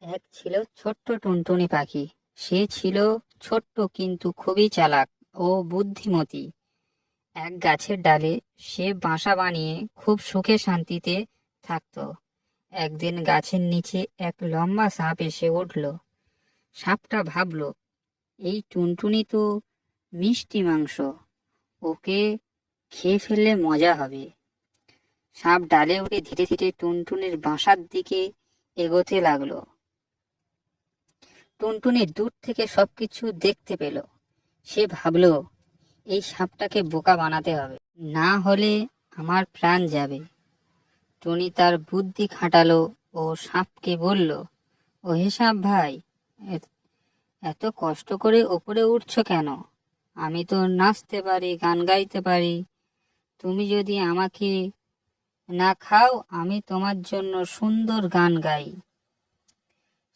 এক ছিল ছোট্ট টুনটুনি পাখি। সে ছিল ছোট্ট কিন্তু খুবই চালাক ও বুদ্ধিমতী। এক গাছের ডালে সে বাসা বানিয়ে খুব সুখে শান্তিতে থাকতো। একদিন গাছের নিচে এক লম্বা সাপ এসে উঠল। সাপটা ভাবলো, এই টুনটুনি তো মিষ্টি মাংস, ওকে খেয়ে ফেললে মজা হবে। সাপ ডালে উঠে ধীরে ধীরে টুনটুনির বাসার দিকে এগোতে লাগলো। টুনটুনি দূর থেকে সবকিছু দেখতে পেল। সে ভাবলো, এই সাপটাকে বোকা বানাতে হবে, না হলে আমার প্রাণ যাবে। টুনি তার বুদ্ধি খাটালো ও সাপকে বলল, ও হে সাপ ভাই, এত এত কষ্ট করে ওপরে উঠছো কেন? আমি তো নাচতে পারি, গান গাইতে পারি। তুমি যদি আমাকে না খাও, আমি তোমার জন্য সুন্দর গান গাই।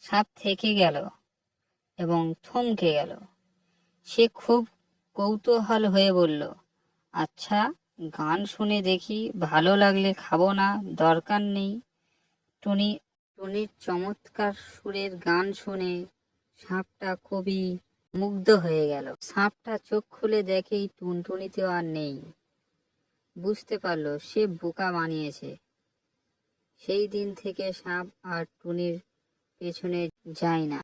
সাপ থেকে গেল এবং থমকে গেল। সে খুব কৌতূহল হয়ে বলল, আচ্ছা, গান শুনে দেখি, ভালো লাগলে খাবো না, দরকার নেই। টুনি টুনির চমৎকার সুরের গান শুনে সাপটা খুবই মুগ্ধ হয়ে গেল। সাপটা চোখ খুলে দেখেই টুনটুনিতেও আর নেই। বুঝতে পারলো সে বোকা বানিয়েছে। সেই দিন থেকে সাপ আর টুনির পেছনে যায় না।